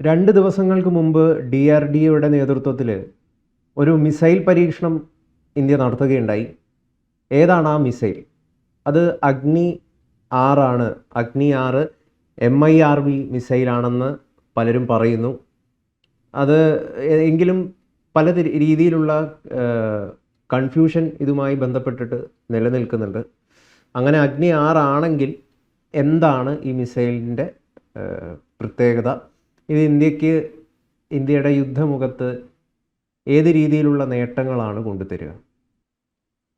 2 ദിവസങ്ങൾക്ക് മുമ്പ് DRDOയുടെ നേതൃത്വത്തിൽ ഒരു മിസൈൽ പരീക്ഷണം ഇന്ത്യ നടത്തുകയുണ്ടായി. ഏതാണ് ആ മിസൈൽ? അത് അഗ്നി 6 ആണ്. അഗ്നി 6 MIRV മിസൈലാണെന്ന് പലരും പറയുന്നു. അത് എങ്കിലും പല രീതിയിലുള്ള കൺഫ്യൂഷൻ ഇതുമായി ബന്ധപ്പെട്ടിട്ട് നിലനിൽക്കുന്നുണ്ട്. അങ്ങനെ അഗ്നി 6 ആണെങ്കിൽ എന്താണ് ഈ മിസൈലിൻ്റെ പ്രത്യേകത? ഇത് ഇന്ത്യയുടെ യുദ്ധമുഖത്ത് ഏത് രീതിയിലുള്ള നേട്ടങ്ങളാണ് കൊണ്ടുതരിക?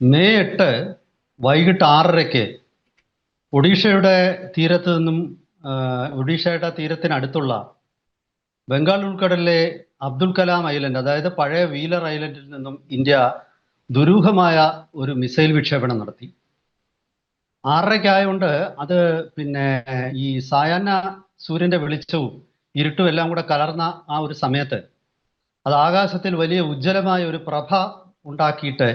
മെയ് 8 വൈകിട്ട് 6:30 ഒഡീഷയുടെ തീരത്ത് നിന്നും ഒഡീഷയുടെ തീരത്തിനടുത്തുള്ള ബംഗാൾ ഉൾക്കടലിലെ അബ്ദുൽ കലാം ഐലൻഡ്, അതായത് പഴയ വീലർ ഐലൻഡിൽ നിന്നും ഇന്ത്യ ദുരൂഹമായ ഒരു മിസൈൽ വിക്ഷേപണം നടത്തി. 6:30 ആയതുകൊണ്ട് അത് ഈ സായാഹ്ന സൂര്യന്റെ വെളിച്ചവും ഇരുട്ടും എല്ലാം കൂടെ കലർന്ന ആ ഒരു സമയത്ത് അത് ആകാശത്തിൽ വലിയ ഉജ്ജ്വലമായ ഒരു പ്രഭ ഉണ്ടാക്കിയിട്ട്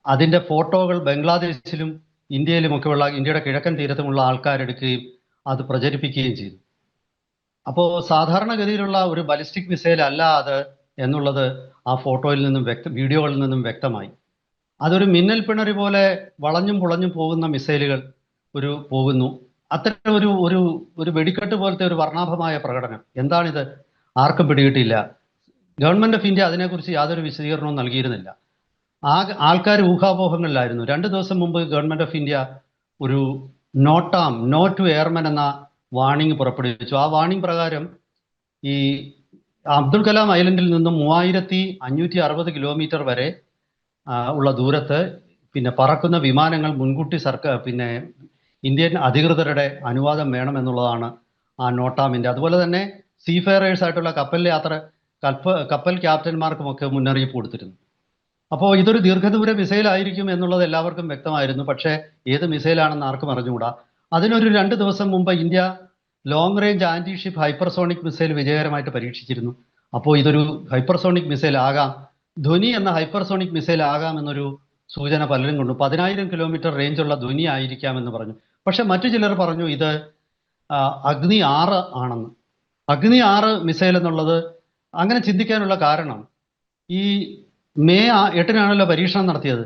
അതിൻ്റെ ഫോട്ടോകൾ ബംഗ്ലാദേശിലും ഇന്ത്യയിലുമൊക്കെയുള്ള ഇന്ത്യയുടെ കിഴക്കൻ തീരത്തുമുള്ള ആൾക്കാരെടുക്കുകയും അത് പ്രചരിപ്പിക്കുകയും ചെയ്തു. അപ്പോൾ സാധാരണഗതിയിലുള്ള ഒരു ബലിസ്റ്റിക് മിസൈൽ അല്ല അത് എന്നുള്ളത് ആ ഫോട്ടോയിൽ നിന്നും വീഡിയോകളിൽ നിന്നും വ്യക്തമായി. അതൊരു മിന്നൽ പിണറി പോലെ വളഞ്ഞും പുളഞ്ഞും പോകുന്ന മിസൈലുകൾ പോകുന്നു. അത്തരം ഒരു വെടിക്കെട്ട് പോലത്തെ ഒരു വർണ്ണാഭമായ പ്രകടനം. എന്താണിത്? ആർക്കും പിടികിട്ടിയില്ല. ഗവൺമെന്റ് ഓഫ് ഇന്ത്യ അതിനെക്കുറിച്ച് യാതൊരു വിശദീകരണവും നൽകിയിരുന്നില്ല. ആൾക്കാർ ഊഹാപോഹങ്ങളിലായിരുന്നു. 2 ദിവസം മുമ്പ് ഗവൺമെന്റ് ഓഫ് ഇന്ത്യ ഒരു നോ ടു എയർമെൻ എന്ന വാണിംഗ് പുറപ്പെടുവിച്ചു. ആ വാണിംഗ് പ്രകാരം ഈ അബ്ദുൽ കലാം ഐലൻഡിൽ നിന്നും 3560 കിലോമീറ്റർ വരെ ഉള്ള ദൂരത്ത് പറക്കുന്ന വിമാനങ്ങൾ മുൻകൂട്ടി ഇന്ത്യൻ അധികൃതരുടെ അനുവാദം വേണമെന്നുള്ളതാണ് ആ നോട്ടാമിൻ്റെ. അതുപോലെ തന്നെ സീഫെയറേഴ്സ് ആയിട്ടുള്ള കപ്പൽ ക്യാപ്റ്റന്മാർക്കുമൊക്കെ മുന്നറിയിപ്പ് കൊടുത്തിരുന്നു. അപ്പോൾ ഇതൊരു ദീർഘദൂര മിസൈൽ ആയിരിക്കും എന്നുള്ളത് എല്ലാവർക്കും വ്യക്തമായിരുന്നു. പക്ഷേ ഏത് മിസൈലാണെന്ന് ആർക്കും അറിഞ്ഞുകൂടാ. അതിനൊരു 2 ദിവസം മുമ്പ് India long range anti ship hypersonic missile വിജയകരമായിട്ട് പരീക്ഷിച്ചിരുന്നു. അപ്പോൾ ഇതൊരു ഹൈപ്പർസോണിക് മിസൈൽ ആകാം, ധ്വനി എന്ന ഹൈപ്പർസോണിക് മിസൈൽ ആകാം എന്നൊരു സൂചന പലരും കൊണ്ടു. 10,000 കിലോമീറ്റർ റേഞ്ചുള്ള ധ്വനി ആയിരിക്കാമെന്ന് പറഞ്ഞു. പക്ഷെ മറ്റു ചിലർ പറഞ്ഞു ഇത് അഗ്നി 6 ആണെന്ന്. അഗ്നി 6 മിസൈൽ എന്നുള്ളത് അങ്ങനെ ചിന്തിക്കാനുള്ള കാരണം, ഈ മെയ് 8-നാണല്ലോ പരീക്ഷണം നടത്തിയത്.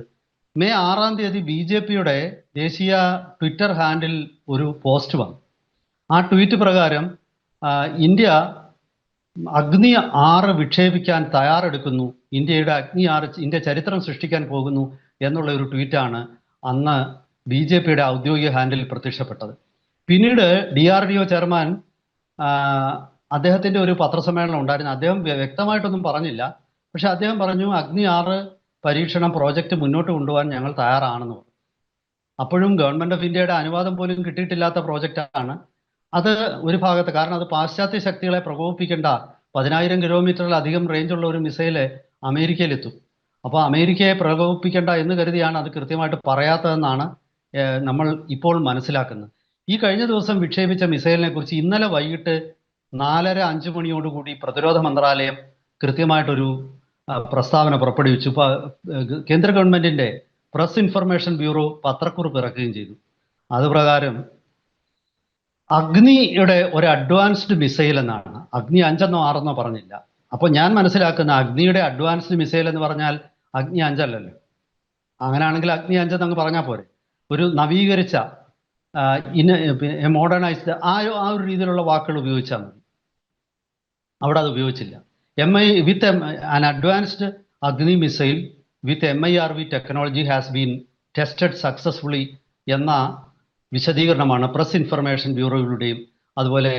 മെയ് 6-ാം തീയതി BJPയുടെ ദേശീയ ട്വിറ്റർ ഹാൻഡിൽ ഒരു പോസ്റ്റ് വന്നു. ആ ട്വീറ്റ് പ്രകാരം ഇന്ത്യ അഗ്നി 6 വിക്ഷേപിക്കാൻ തയ്യാറെടുക്കുന്നു, ഇന്ത്യയുടെ അഗ്നി 6 ഇന്ത്യ ചരിത്രം സൃഷ്ടിക്കാൻ പോകുന്നു എന്നുള്ള ഒരു ട്വീറ്റാണ് അന്ന് BJPയുടെ ഔദ്യോഗിക ഹാൻഡിൽ പ്രത്യക്ഷപ്പെട്ടത്. പിന്നീട് DRDO ചെയർമാൻ അദ്ദേഹത്തിൻ്റെ ഒരു പത്രസമ്മേളനം ഉണ്ടായിരുന്നു. അദ്ദേഹം വ്യക്തമായിട്ടൊന്നും പറഞ്ഞില്ല. പക്ഷെ അദ്ദേഹം പറഞ്ഞു അഗ്നി 6 പരീക്ഷണം പ്രോജക്റ്റ് മുന്നോട്ട് കൊണ്ടുപോകാൻ ഞങ്ങൾ തയ്യാറാണെന്ന് പറഞ്ഞു. അപ്പോഴും ഗവൺമെന്റ് ഓഫ് ഇന്ത്യയുടെ അനുവാദം പോലും കിട്ടിയിട്ടില്ലാത്ത പ്രോജക്റ്റാണ് അത്. ഒരു ഭാഗത്ത് കാരണം അത് പാശ്ചാത്യ ശക്തികളെ പ്രകോപിപ്പിക്കേണ്ട 10,000 കിലോമീറ്ററിലധികം റേഞ്ചുള്ള ഒരു മിസൈല് അമേരിക്കയിലെത്തും. അപ്പോൾ അമേരിക്കയെ പ്രകോപിപ്പിക്കേണ്ട എന്ന് കരുതിയാണ് അത് കൃത്യമായിട്ട് പറയാത്തതെന്നാണ് നമ്മൾ ഇപ്പോൾ മനസ്സിലാക്കുന്നത്. ഈ കഴിഞ്ഞ ദിവസം വിക്ഷേപിച്ച മിസൈലിനെ കുറിച്ച് ഇന്നലെ വൈകിട്ട് 4:30-5 മണിയോടുകൂടി പ്രതിരോധ മന്ത്രാലയം കൃത്യമായിട്ടൊരു പ്രസ്താവന പുറപ്പെടുവിച്ചു. കേന്ദ്ര ഗവൺമെന്റിന്റെ പ്രസ് ഇൻഫർമേഷൻ ബ്യൂറോ പത്രക്കുറിപ്പ് ഇറക്കുകയും ചെയ്തു. അതുപ്രകാരം അഗ്നിയുടെ ഒരു അഡ്വാൻസ്ഡ് മിസൈൽ എന്നാണ്. അഗ്നി 5 6 പറഞ്ഞില്ല. അപ്പോൾ ഞാൻ മനസ്സിലാക്കുന്ന അഗ്നിയുടെ അഡ്വാൻസ്ഡ് മിസൈൽ എന്ന് പറഞ്ഞാൽ അഗ്നി 5 അല്ലല്ലോ. അങ്ങനെയാണെങ്കിൽ അഗ്നി 5 അങ്ങ് പറഞ്ഞാൽ പോരെ. ഒരു നവീകരിച്ച മോഡേണൈസ്ഡ് ആ ഒരു രീതിയിലുള്ള വാക്കുകൾ ഉപയോഗിച്ചാൽ മതി. അവിടെ അത് ഉപയോഗിച്ചില്ല. with an advanced Agni missile with MIRV technology has been tested successfully എന്ന വിശദീകരണമാണ് പ്രസ് ഇൻഫർമേഷൻ ബ്യൂറോയിലൂടെയും അതുപോലെ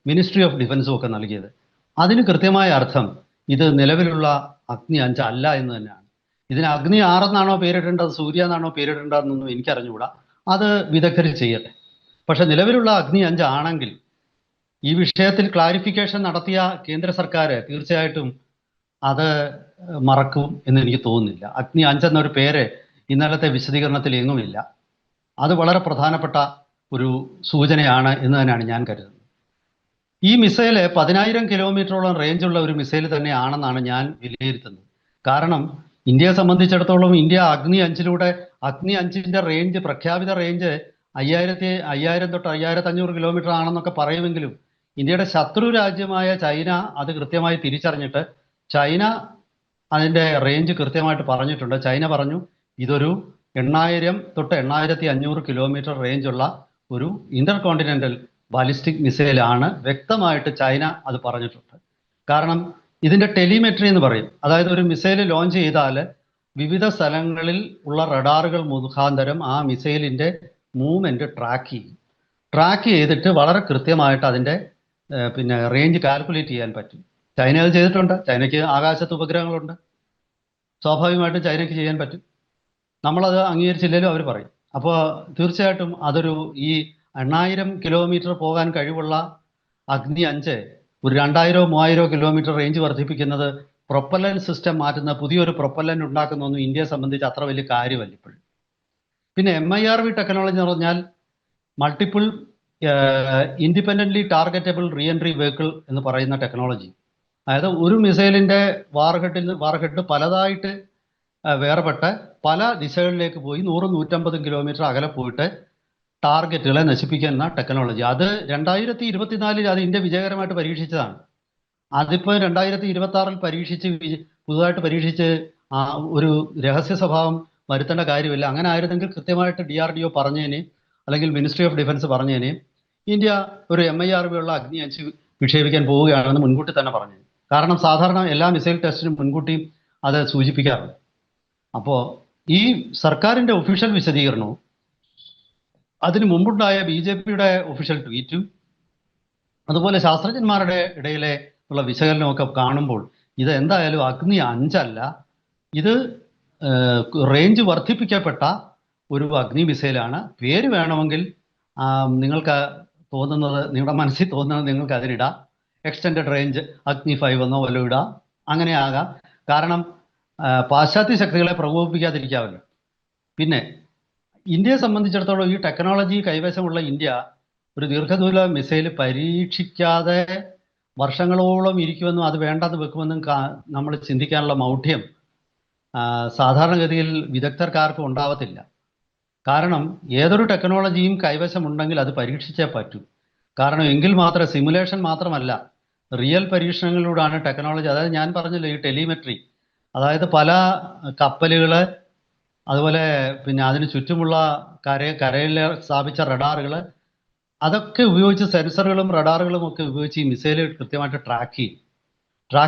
മിനിസ്ട്രി ഓഫ് ഡിഫൻസും ഒക്കെ നൽകിയത്. അതിന് കൃത്യമായ അർത്ഥം ഇത് നിലവിലുള്ള അഗ്നി 5 അല്ല എന്ന് തന്നെയാണ്. ഇതിന് അഗ്നി 6 എന്നാണോ പേരിടേണ്ടത്, സൂര്യ എന്നാണോ പേരിടേണ്ടതെന്നൊന്നും എനിക്കറിഞ്ഞുകൂടാ. അത് വിദഗ്ധർ ചെയ്യട്ടെ. പക്ഷെ നിലവിലുള്ള അഗ്നി 5 ആണെങ്കിൽ ഈ വിഷയത്തിൽ ക്ലാരിഫിക്കേഷൻ നടത്തിയ കേന്ദ്ര സർക്കാർ തീർച്ചയായിട്ടും അത് മറക്കും എന്ന് എനിക്ക് തോന്നുന്നില്ല. അഗ്നി 5 എന്നൊരു പേര് ഇന്നലത്തെ വിശദീകരണത്തിൽ എങ്ങുമില്ല. അത് വളരെ പ്രധാനപ്പെട്ട ഒരു സൂചനയാണ് എന്ന് തന്നെയാണ് ഞാൻ കരുതുന്നത്. ഈ മിസൈല് 10,000 കിലോമീറ്ററോളം റേഞ്ചുള്ള ഒരു മിസൈൽ തന്നെയാണെന്നാണ് ഞാൻ വിലയിരുത്തുന്നത്. കാരണം ഇന്ത്യയെ സംബന്ധിച്ചിടത്തോളം ഇന്ത്യ അഗ്നി 5-ലൂടെ അഗ്നി 5-ന്റെ റേഞ്ച്, പ്രഖ്യാപിത റേഞ്ച് 5,000 തൊട്ട് 5,500 കിലോമീറ്റർ ആണെന്നൊക്കെ പറയുമെങ്കിലും ഇന്ത്യയുടെ ശത്രു രാജ്യമായ ചൈന അത് കൃത്യമായി തിരിച്ചറിഞ്ഞിട്ട് ചൈന അതിൻ്റെ റേഞ്ച് കൃത്യമായിട്ട് പറഞ്ഞിട്ടുണ്ട്. ചൈന പറഞ്ഞു ഇതൊരു 8,000 തൊട്ട് 8,500 കിലോമീറ്റർ റേഞ്ചുള്ള ഒരു ഇന്റർ കോണ്ടിനെന്റൽ ബാലിസ്റ്റിക് മിസൈലാണ്. വ്യക്തമായിട്ട് ചൈന അത് പറഞ്ഞിട്ടുണ്ട്. കാരണം ഇതിന്റെ ടെലിമെട്രി എന്ന് പറയും. അതായത് ഒരു മിസൈൽ ലോഞ്ച് ചെയ്താൽ വിവിധ സ്ഥലങ്ങളിൽ ഉള്ള റഡാറുകൾ മുഖാന്തരം ആ മിസൈലിന്റെ മൂവ്മെന്റ് ട്രാക്ക് ചെയ്തിട്ട് വളരെ കൃത്യമായിട്ട് അതിന്റെ പിന്നെ റേഞ്ച് കാൽക്കുലേറ്റ് ചെയ്യാൻ പറ്റും. ചൈന അത് ചെയ്തിട്ടുണ്ട്. ചൈനയ്ക്ക് ആകാശത്ത് ഉപഗ്രഹങ്ങളുണ്ട്. സ്വാഭാവികമായിട്ടും ചൈനയ്ക്ക് ചെയ്യാൻ പറ്റും. നമ്മളത് അംഗീകരിച്ചില്ലെങ്കിലും അവർ പറയും. അപ്പോൾ തീർച്ചയായിട്ടും അതൊരു ഈ 8,000 കിലോമീറ്റർ പോകാൻ കഴിവുള്ള അഗ്നി 5 ഒരു 2,000-3,000 കിലോമീറ്റർ റേഞ്ച് വർദ്ധിപ്പിക്കുന്നത് പ്രൊപ്പല്ലൻ സിസ്റ്റം മാറ്റുന്ന പുതിയൊരു പ്രൊപ്പല്ലൻ ഉണ്ടാക്കുന്നൊന്നും ഇന്ത്യയെ സംബന്ധിച്ച് അത്ര വലിയ കാര്യമല്ല ഇപ്പോഴും. പിന്നെ MIRV ടെക്നോളജി എന്ന് പറഞ്ഞാൽ multiple independently targetable re entry vehicle എന്ന് പറയുന്ന ടെക്നോളജി. അതായത് ഒരു മിസൈലിൻ്റെ വാർഹെഡ് പലതായിട്ട് വേർപെട്ട് പല ദിശകളിലേക്ക് പോയി 100-150 കിലോമീറ്റർ അകലെ പോയിട്ട് ടാർഗറ്റുകളെ നശിപ്പിക്കുന്ന ടെക്നോളജി. അത് 2024 അത് ഇന്ത്യ വിജയകരമായിട്ട് പരീക്ഷിച്ചതാണ്. അതിപ്പോൾ 2026 പുതുതായിട്ട് പരീക്ഷിച്ച് ഒരു രഹസ്യ സ്വഭാവം വരുത്തേണ്ട കാര്യമില്ല. അങ്ങനെ ആയിരുന്നെങ്കിൽ കൃത്യമായിട്ട് DRDO പറഞ്ഞതിന് അല്ലെങ്കിൽ മിനിസ്ട്രി ഓഫ് ഡിഫൻസ് പറഞ്ഞതിന് ഇന്ത്യ ഒരു MIRV ഉള്ള അഗ്നി 5 വിക്ഷേപിക്കാൻ പോവുകയാണെന്ന് മുൻകൂട്ടി തന്നെ പറഞ്ഞു. കാരണം സാധാരണ എല്ലാ മിസൈൽ ടെസ്റ്റിനും മുൻകൂട്ടിയും അത് സൂചിപ്പിക്കാറുണ്ട്. അപ്പോൾ ഈ സർക്കാരിൻ്റെ ഒഫീഷ്യൽ വിശദീകരണവും അതിന് മുമ്പുണ്ടായ BJPയുടെ ഒഫീഷ്യൽ ട്വീറ്റും അതുപോലെ ശാസ്ത്രജ്ഞന്മാരുടെ ഇടയിലെ ഉള്ള വിശകലനമൊക്കെ കാണുമ്പോൾ ഇത് എന്തായാലും അഗ്നി 5 അല്ല, ഇത് റേഞ്ച് വർദ്ധിപ്പിക്കപ്പെട്ട ഒരു അഗ്നി മിസൈലാണ്. പേര് വേണമെങ്കിൽ നിങ്ങൾക്ക് തോന്നുന്നത്, നിങ്ങളുടെ മനസ്സിൽ തോന്നുന്നത് നിങ്ങൾക്ക് അതിലിടാം. എക്സ്റ്റെൻഡഡ് റേഞ്ച് അഗ്നി 5 എന്നോ വല്ലതും ഇടാം. അങ്ങനെ ആകാം. കാരണം പാശ്ചാത്യ ശക്തികളെ പ്രകോപിപ്പിക്കാതിരിക്കാമല്ലോ. പിന്നെ ഇന്ത്യയെ സംബന്ധിച്ചിടത്തോളം ഈ ടെക്നോളജി കൈവശമുള്ള ഇന്ത്യ ഒരു ദീർഘദൂര മിസൈൽ പരീക്ഷിക്കാതെ വർഷങ്ങളോളം ഇരിക്കുമെന്നും അത് വേണ്ടെന്ന് വെക്കുമെന്നും നമ്മൾ ചിന്തിക്കാനുള്ള മൗഢ്യം സാധാരണഗതിയിൽ വിദഗ്ധർക്കാർക്കും ഉണ്ടാവത്തില്ല. കാരണം ഏതൊരു ടെക്നോളജിയും കൈവശമുണ്ടെങ്കിൽ അത് പരീക്ഷിച്ചേ പറ്റൂ. കാരണം എങ്കിൽ മാത്രമേ, സിമുലേഷൻ മാത്രമല്ല, റിയൽ പരീക്ഷണങ്ങളിലൂടെയാണ് ടെക്നോളജി. അതായത് ഞാൻ പറഞ്ഞല്ലോ ഈ ടെലിമെട്രി, അതായത് പല കപ്പലുകൾ അതുപോലെ പിന്നെ അതിന് ചുറ്റുമുള്ള കരയിൽ സ്ഥാപിച്ച റഡാറുകൾ, അതൊക്കെ ഉപയോഗിച്ച് സെൻസറുകളും റഡാറുകളും ഒക്കെ ഉപയോഗിച്ച് ഈ മിസൈൽ കൃത്യമായിട്ട് ട്രാക്ക്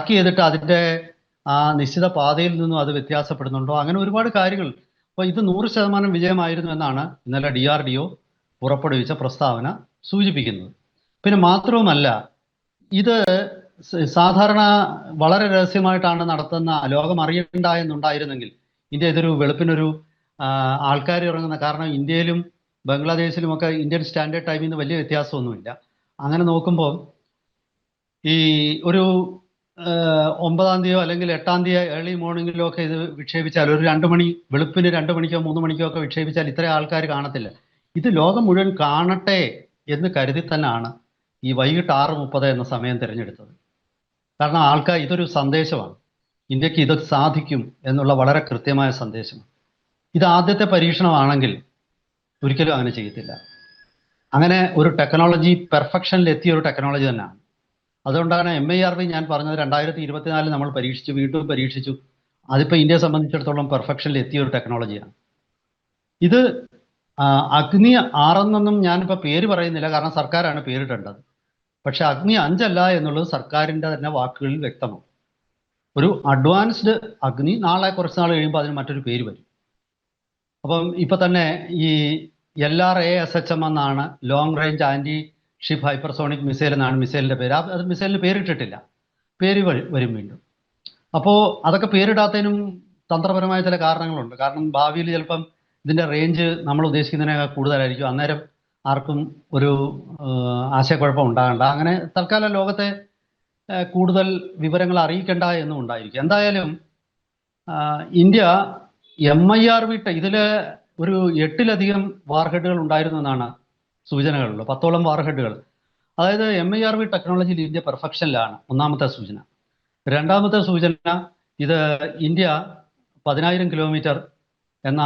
ചെയ്തിട്ട് അതിൻ്റെ ആ നിശ്ചിത പാതയിൽ നിന്നും അത് വ്യത്യാസപ്പെടുന്നുണ്ടോ, അങ്ങനെ ഒരുപാട് കാര്യങ്ങൾ. അപ്പോൾ ഇത് 100% വിജയമായിരുന്നു എന്നാണ് ഇന്നലെ DRDO പുറപ്പെടുവിച്ച പ്രസ്താവന സൂചിപ്പിക്കുന്നത്. പിന്നെ മാത്രവുമല്ല, ഇത് സാധാരണ വളരെ രഹസ്യമായിട്ടാണ് നടത്തുന്ന, ലോകം അറിയണ്ട എന്നുണ്ടായിരുന്നെങ്കിൽ ഇന്ത്യ ഇതൊരു വെളുപ്പിനൊരു ആൾക്കാർ ഇറങ്ങുന്ന, കാരണം ഇന്ത്യയിലും ബംഗ്ലാദേശിലുമൊക്കെ ഇന്ത്യൻ സ്റ്റാൻഡേർഡ് ടൈമിൽ നിന്ന് വലിയ വ്യത്യാസമൊന്നുമില്ല. അങ്ങനെ നോക്കുമ്പോൾ ഈ ഒരു 9-ാം തീയതിയോ അല്ലെങ്കിൽ 8-ാം തീയതി ഏർലി മോർണിംഗിലോ ഒക്കെ ഇത് വിക്ഷേപിച്ചാൽ, ഒരു 2 മണി വെളുപ്പിന് 2 മണിക്കോ 3 മണിക്കോ ഒക്കെ വിക്ഷേപിച്ചാൽ ഇത്ര ആൾക്കാർ കാണത്തില്ല. ഇത് ലോകം മുഴുവൻ കാണട്ടെ എന്ന് കരുതി തന്നെയാണ് ഈ വൈകിട്ട് 6:30 എന്ന സമയം തിരഞ്ഞെടുത്തത്. കാരണം ആൾക്കാർ, ഇതൊരു സന്ദേശമാണ്, ഇന്ത്യക്ക് ഇത് സാധിക്കും എന്നുള്ള വളരെ കൃത്യമായ സന്ദേശമാണ്. ഇത് ആദ്യത്തെ പരീക്ഷണമാണെങ്കിൽ ഒരിക്കലും അങ്ങനെ ചെയ്യത്തില്ല. അങ്ങനെ ഒരു ടെക്നോളജി പെർഫെക്ഷനിൽ എത്തിയ ഒരു ടെക്നോളജി തന്നെയാണ്. അതുകൊണ്ടാണ് MIRV ഞാൻ പറഞ്ഞത് 2024 നമ്മൾ പരീക്ഷിച്ചു, വീണ്ടും പരീക്ഷിച്ചു. അതിപ്പോൾ ഇന്ത്യയെ സംബന്ധിച്ചിടത്തോളം പെർഫെക്ഷനിൽ എത്തിയ ഒരു ടെക്നോളജിയാണ്. ഇത് അഗ്നി 6 എന്നൊന്നും ഞാനിപ്പോൾ പേര് പറയുന്നില്ല, കാരണം സർക്കാരാണ് പേരിടേണ്ടത്. പക്ഷെ അഗ്നി 5 അല്ല എന്നുള്ളത് സർക്കാരിൻ്റെ തന്നെ വാക്കുകളിൽ വ്യക്തമാണ്. ഒരു അഡ്വാൻസ്ഡ് അഗ്നി, നാളെ കുറച്ച് നാൾ കഴിയുമ്പോൾ അതിന് മറ്റൊരു പേര് വരും. അപ്പം ഇപ്പം തന്നെ ഈ LRASHM എന്നാണ്, long range anti ship hypersonic missile എന്നാണ് മിസൈലിൻ്റെ പേര്. അത് മിസൈലിന് പേരിട്ടിട്ടില്ല, പേര് വരും വീണ്ടും. അപ്പോൾ അതൊക്കെ പേരിടാത്തതിനും തന്ത്രപരമായ ചില കാരണങ്ങളുണ്ട്. കാരണം ഭാവിയിൽ ചിലപ്പം ഇതിൻ്റെ റേഞ്ച് നമ്മൾ ഉദ്ദേശിക്കുന്നതിനേക്കാൾ കൂടുതലായിരിക്കും. അന്നേരം ആർക്കും ഒരു ആശയക്കുഴപ്പം ഉണ്ടാകണ്ട. അങ്ങനെ തൽക്കാലം ലോകത്തെ കൂടുതൽ വിവരങ്ങൾ അറിയിക്കേണ്ട എന്നും ഉണ്ടായിരിക്കും. എന്തായാലും ഇന്ത്യ MIRV ഇതിൽ ഒരു 8-ലധികം വാർഹെഡുകൾ ഉണ്ടായിരുന്നു എന്നാണ് സൂചനകളുള്ളത്, 10ഓളം വാർഹെഡുകൾ. അതായത് MIRV ടെക്നോളജിയിൽ ഇന്ത്യ പെർഫെക്ഷനിലാണ്, ഒന്നാമത്തെ സൂചന. രണ്ടാമത്തെ സൂചന, ഇത് ഇന്ത്യ 10,000 കിലോമീറ്റർ എന്ന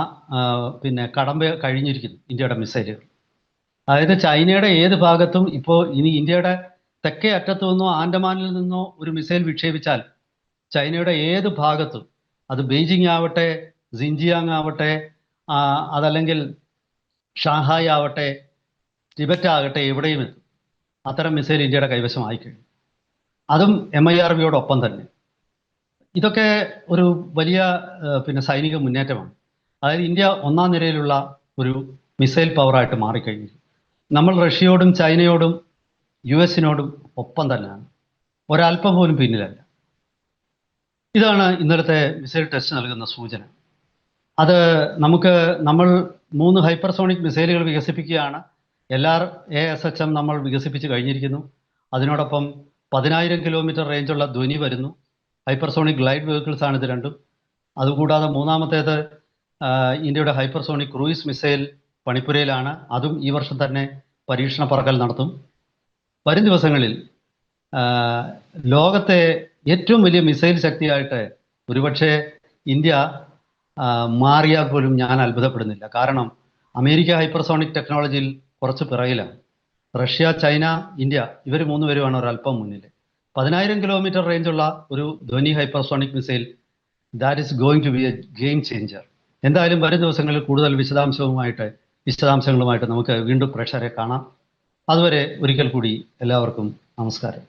പിന്നെ കടമ്പ കഴിഞ്ഞിരിക്കുന്നു ഇന്ത്യയുടെ മിസൈലുകൾ. അതായത് ചൈനയുടെ ഏത് ഭാഗത്തും ഇപ്പോൾ ഇനി ഇന്ത്യയുടെ തെക്കേ അറ്റത്തു നിന്നോ ആൻഡമാനിൽ നിന്നോ ഒരു മിസൈൽ വിക്ഷേപിച്ചാൽ ചൈനയുടെ ഏത് ഭാഗത്തും, അത് ബെയ്ജിങ് ആവട്ടെ, സിൻജിയാങ് ആവട്ടെ, അതല്ലെങ്കിൽ ഷാങ്ഹായ് ആവട്ടെ, ടിബറ്റ് ആകട്ടെ, എവിടെയും എത്തും. അത്തരം മിസൈൽ ഇന്ത്യയുടെ കൈവശമായി കഴിഞ്ഞു. അതും MIRVയോടൊപ്പം തന്നെ. ഇതൊക്കെ ഒരു വലിയ സൈനിക മുന്നേറ്റമാണ്. അതായത് ഇന്ത്യ ഒന്നാം നിരയിലുള്ള ഒരു മിസൈൽ പവറായിട്ട് മാറിക്കഴിഞ്ഞു. നമ്മൾ റഷ്യയോടും ചൈനയോടും US-നോടും ഒപ്പം തന്നെയാണ്, ഒരല്പം പോലും പിന്നിലല്ല. ഇതാണ് ഇന്നലത്തെ മിസൈൽ ടെസ്റ്റ് നൽകുന്ന സൂചന. അത് നമ്മൾ 3 ഹൈപ്പർസോണിക് മിസൈലുകൾ വികസിപ്പിക്കുകയാണ്. LRASHM നമ്മൾ വികസിപ്പിച്ച് കഴിഞ്ഞിരിക്കുന്നു. അതിനോടൊപ്പം 10,000 കിലോമീറ്റർ റേഞ്ചുള്ള ധ്വനി വരുന്നു. ഹൈപ്പർസോണിക് ഗ്ലൈഡ് വെഹിക്കിൾസ് ആണ് ഇത് രണ്ടും. അതുകൂടാതെ മൂന്നാമത്തേത് ഇന്ത്യയുടെ ഹൈപ്പർസോണിക് ക്രൂയിസ് മിസൈൽ പണിപ്പുരയിലാണ്. അതും ഈ വർഷം തന്നെ പരീക്ഷണ പറക്കൽ നടത്തും. വരും ദിവസങ്ങളിൽ ലോകത്തെ ഏറ്റവും വലിയ മിസൈൽ ശക്തിയായിട്ട് ഒരുപക്ഷെ ഇന്ത്യ മാറിയാൽ പോലും ഞാൻ അത്ഭുതപ്പെടുന്നില്ല. കാരണം അമേരിക്ക ഹൈപ്പർസോണിക് ടെക്നോളജിയിൽ കുറച്ച് പിറകിലാണ്. റഷ്യ, ചൈന, ഇന്ത്യ ഇവർ 3 പേരുമാണ് ഒരല്പം മുന്നിൽ. 10,000 കിലോമീറ്റർ റേഞ്ചുള്ള ഒരു Dhvani hypersonic missile, that is going to be a game changer. എന്തായാലും വരും ദിവസങ്ങളിൽ കൂടുതൽ വിശദാംശങ്ങളുമായിട്ട് നമുക്ക് വീണ്ടും പ്രേക്ഷകരെ കാണാം. അതുവരെ ഒരിക്കൽ കൂടി എല്ലാവർക്കും നമസ്കാരം.